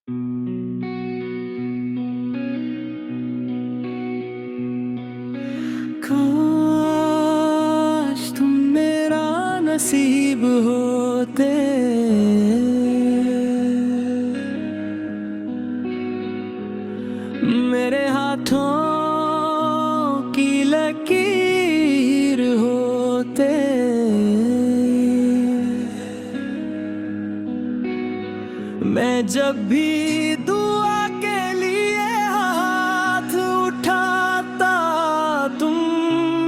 काश तुम मेरा नसीब होते, मेरे हाथों की लकीर होते। मैं जब भी दुआ के लिए हाथ उठाता, तुम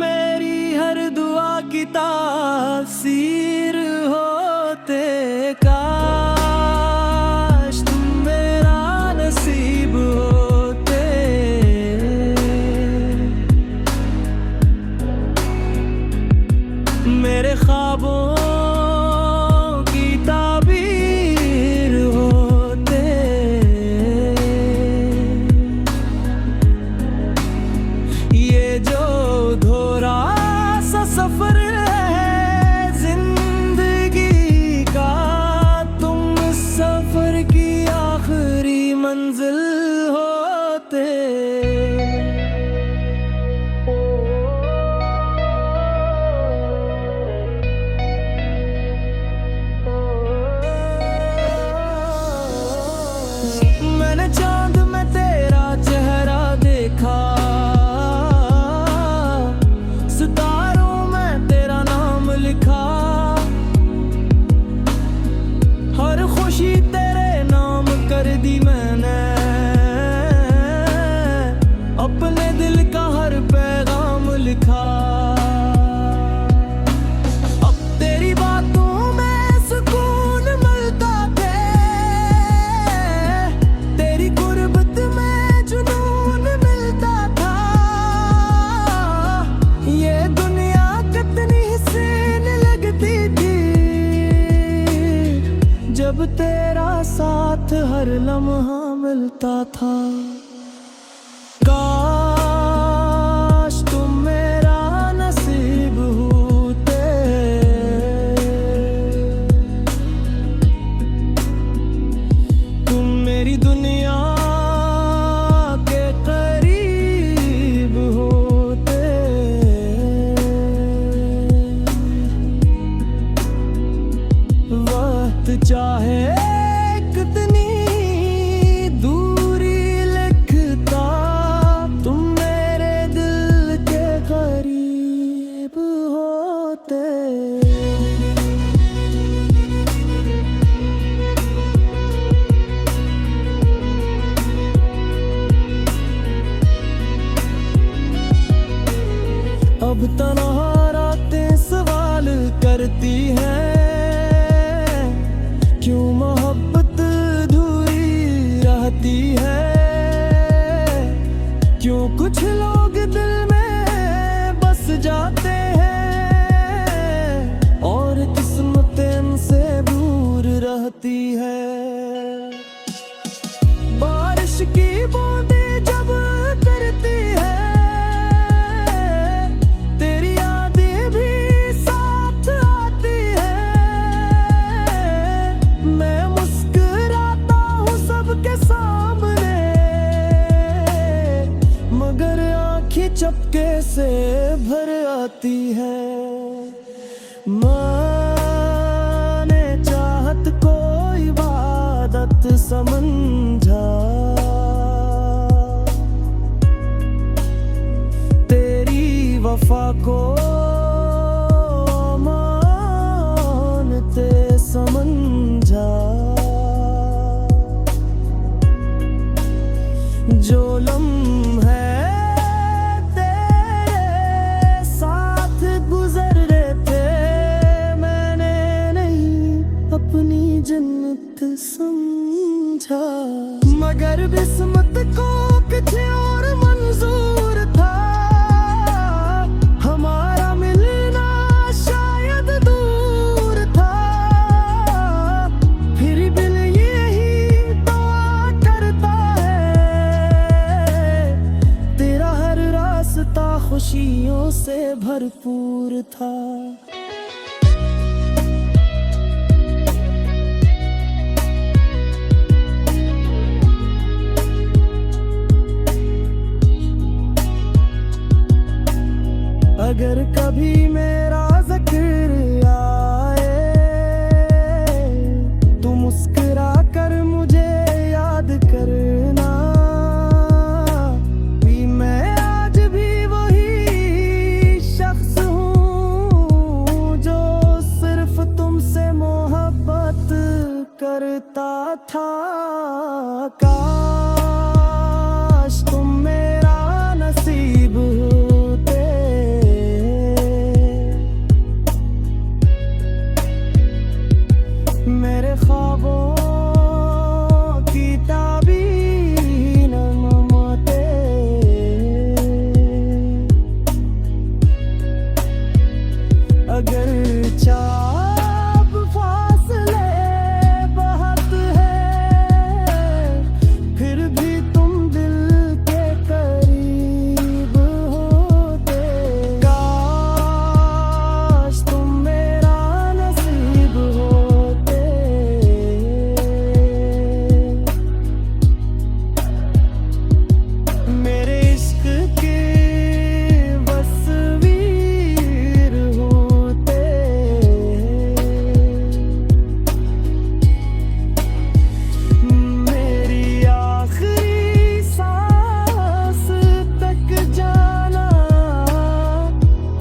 मेरी हर दुआ की तासीर होते। काश तुम मेरा नसीब होते, मेरे ख्वाबों की ताबीर होते। ये जो अधूरा सा सफर है जिंदगी का, तुम सफर की आखिरी मंजिल होते। मैंने चांद में तेरा चेहरा देखा, सितारों में तेरा नाम लिखा, हर खुशी तेरे नाम कर दी मैंने, अपने दिल का हर पैगाम लिखा। अब तेरी बातों में सुकून मिलता थे, तेरी गुर्बत में जुनून मिलता था। ये दुनिया कितनी हसीन लगती थी, जब तेरा साथ हर लम्हा मिलता था। काश तुम मेरा नसीब होते, तुम मेरी दुनिया के करीब होते। वक्त चाहे कितनी दूरी लिखता, तुम मेरे दिल के करीब होते। अब तन्हा रातें सवाल करती हैं, क्यों मोहब्बत अधूरी रहती है। क्यों कुछ लोग दिल में बस जाते हैं, और किस्मतें इनसे दूर रहती है। बारिश की बूंदें जब गिरती है, तेरी यादें भी साथ आती है। मैं मुस्कुराता हूँ सबके सामने, मगर आँखें चपके से भर आती है। मैंने चाहत को इबादत समझा, तेरी वफा को मानते समझा। जो लम्हे तेरे साथ गुजर रहे थे, मैंने नहीं अपनी जन्नत समझा। मगर किस्मत को कुछ और मंजूर था, हमारा मिलना शायद दूर था। फिर दिल यही दुआ करता है, तेरा हर रास्ता खुशियों से भरपूर था। अगर कभी मेरा जिक्र आए तो मुस्कुरा कर मुझे याद करना। भी मैं आज भी वही शख्स हूँ जो सिर्फ तुमसे मोहब्बत करता था। काश तुम मेरा नसीब होते, मेरे ख्वाबों की ताबीर नमते। अगर चाप फासले बहुत है फिर भी तुम दिल के करीब होते। काश तुम मेरा नसीब होते, मेरे इश्क के तस्वीर होते। मेरी आखिरी सांस तक जाना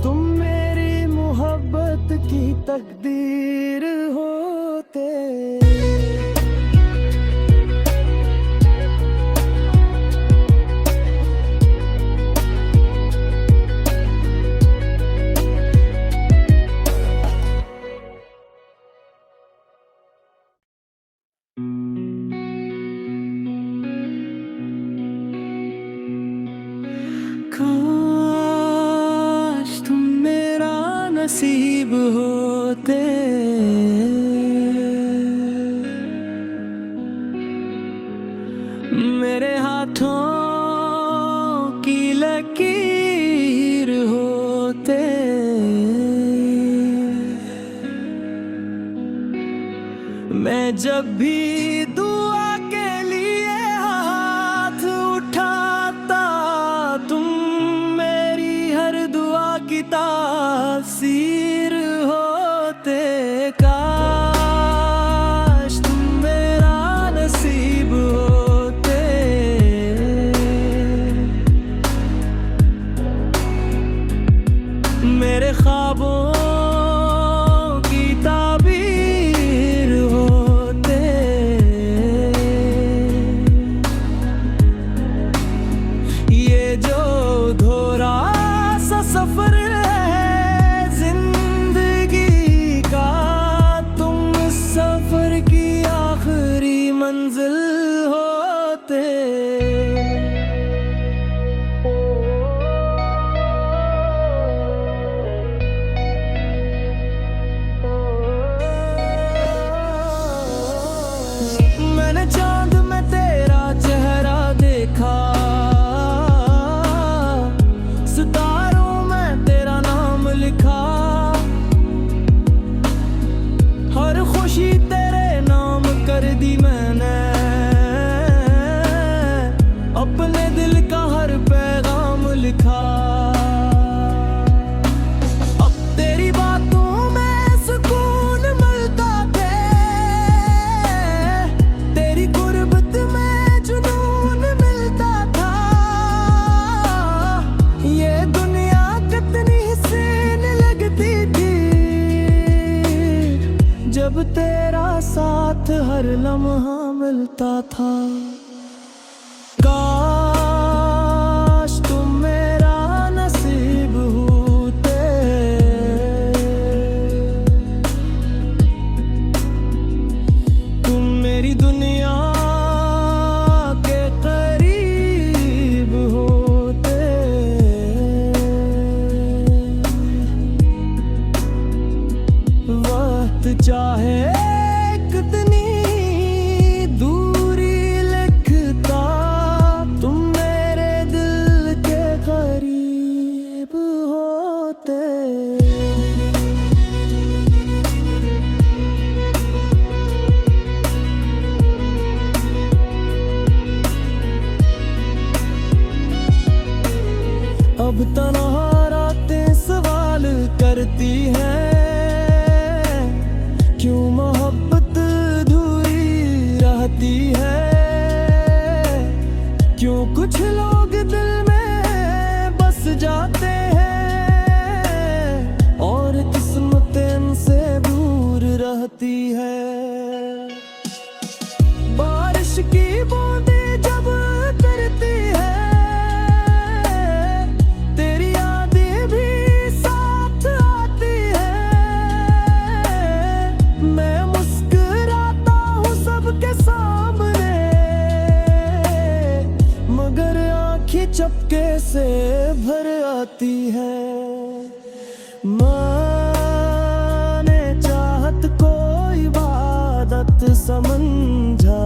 तुम मेरी मोहब्बत की तकदीर होते। काश तुम मेरा नसीब होते, मेरे हाथों की लकीर होते। मैं जब भी दुआ के लिए हाथ उठाता तुम मेरी हर दुआ की तासीर होते। काश तुम मेरा नसीब होते, मेरे ख्वाबों की ताबीर होते। ये जो दोहरा सा सफर है जिंदगी का, तुम सफर की आखिरी मंजिल होते। मैंने चांद में तेरा चेहरा देखा, सितारों में तेरा नाम लिखा। हर खुशी तेरे नाम कर दी मैंने, अपने दिल का हर पैगाम लिखा। अब तेरी बातों में सुकून मिलता थे, तेरी गुर्बत में जुनून मिलता था। ये दुनिया कितनी हसीन लगती थी जब तेरा साथ हर लम्हा मिलता था। काश तुम मेरा नसीब होते, तुम मेरी दुनिया के करीब होते। वक्त चाहे कितनी दूरी लिखता, तुम मेरे दिल के करीब होते। अब तन्हा रातें कुछ लोग दिल में बस जाते हैं और किस्मत इनसे दूर रहती है। बारिश की बूंदें जब गिरती है, तेरी यादें भी साथ आती है। मैं मुस्कुराता हूँ सबके सामने, मगर आँखें चपके से भर आती है। मैंने चाहत को इबादत समझा,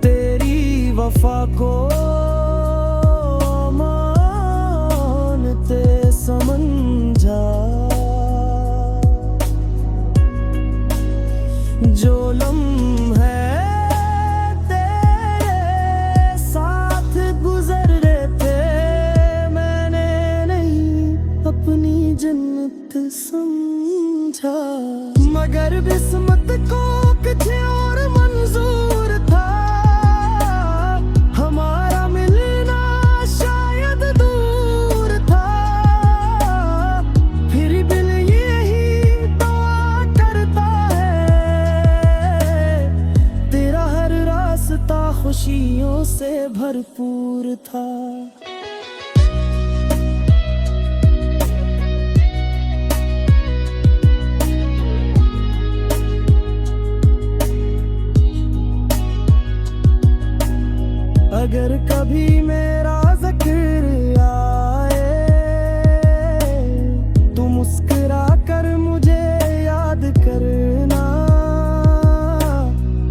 तेरी वफा को मानते समझा। जो लम्हे तेरे साथ गुजर रहे थे, मैंने नहीं अपनी जन्नत समझा। मगर किस्मत को कुछ और मंजूर था, हमारा मिलना शायद दूर था। फिर दिल यही दुआ करता है, तेरा हर रास्ता खुशियों से भरपूर था। अगर कभी मेरा ज़िक्र आए, तू मुस्कुरा कर मुझे याद करना।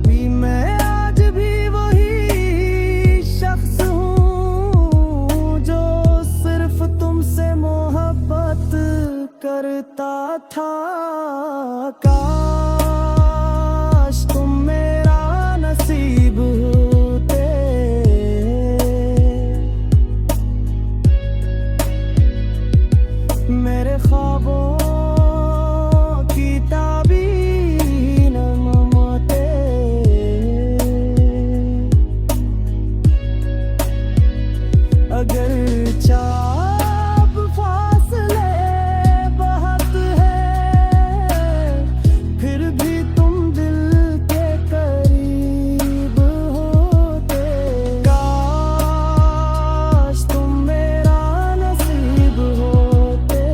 भी मैं आज भी वही शख्स हूँ जो सिर्फ तुमसे मोहब्बत करता था। काश तुम मेरा नसीब होते, मेरे ख्वाबों की ताबीर नमते। अगर चाप फासले बहुत है, फिर भी तुम दिल के करीब होते। काश तुम मेरा नसीब होते,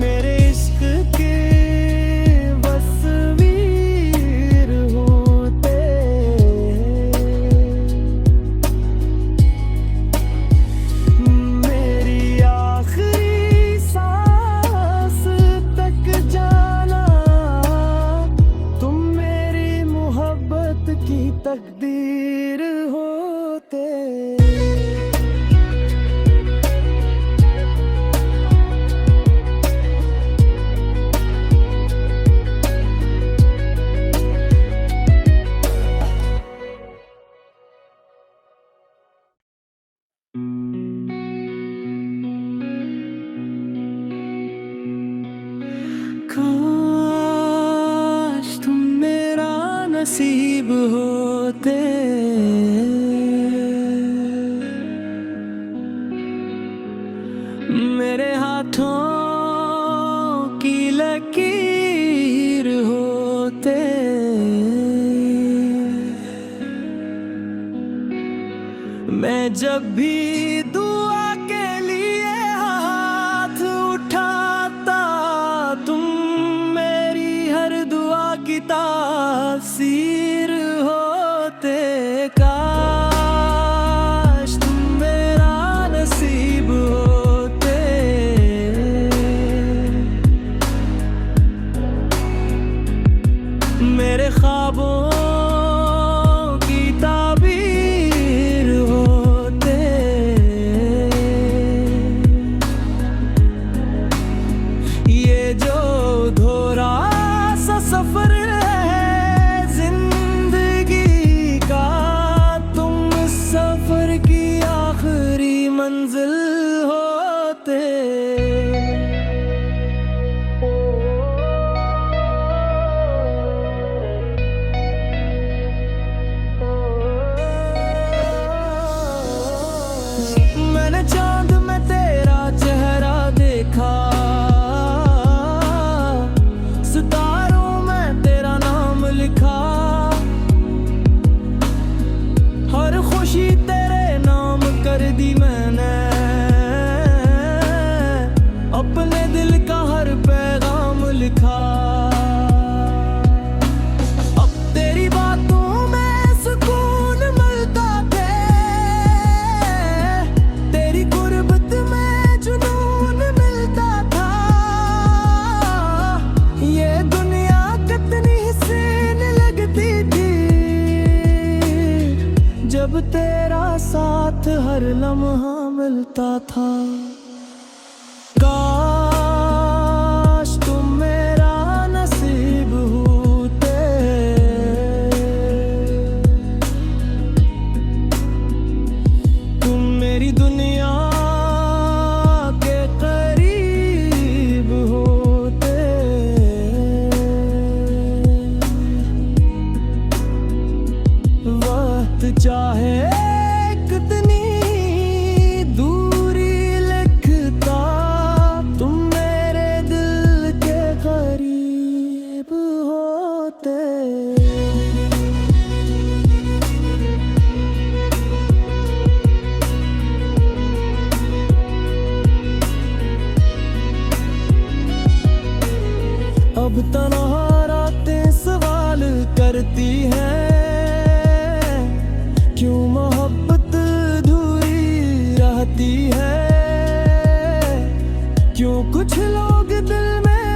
मेरे इश्क के तस्वीर होते। मेरी आखिरी सांस तक जाना, तुम मेरी मोहब्बत की तकदीर होते। काश तुम मेरा नसीब होते, मेरे हाथों की लकीर होते। मैं जब भी दुआ के लिए हाथ उठाता, तुम मेरी हर दुआ की तासीर होते। काश तुम मेरा नसीब होते, मेरे ख्वाबों की ताबीर होते। तेरा साथ हर लम्हा मिलता था। काश तुम मेरा नसीब होते, तुम मेरी दुनिया के करीब होते। वक्त चाहे कितनी दूरी लिखता, तुम मेरे दिल के करीब होते। अब तन्हा रातें सवाल करती हैं, क्यों मोहब्बत अधूरी रहती है। क्यों कुछ लोग दिल में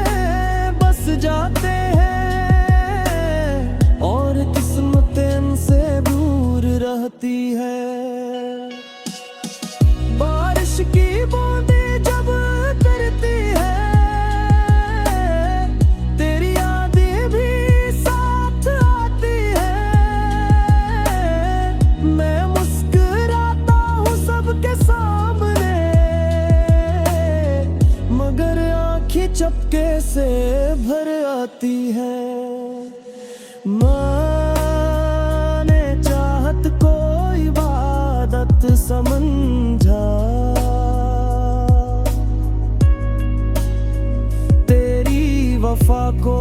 बस जाते हैं और किस्मतें इनसे दूर रहती है। बारिश की बूंदें जब करती है, तेरी यादें भी साथ आती है। मैं मुस्कुराता हूँ सबके सामने, मगर आँखें चपके से भर आती है। मैंने चाहत को इबादत समझा, तेरी वफा को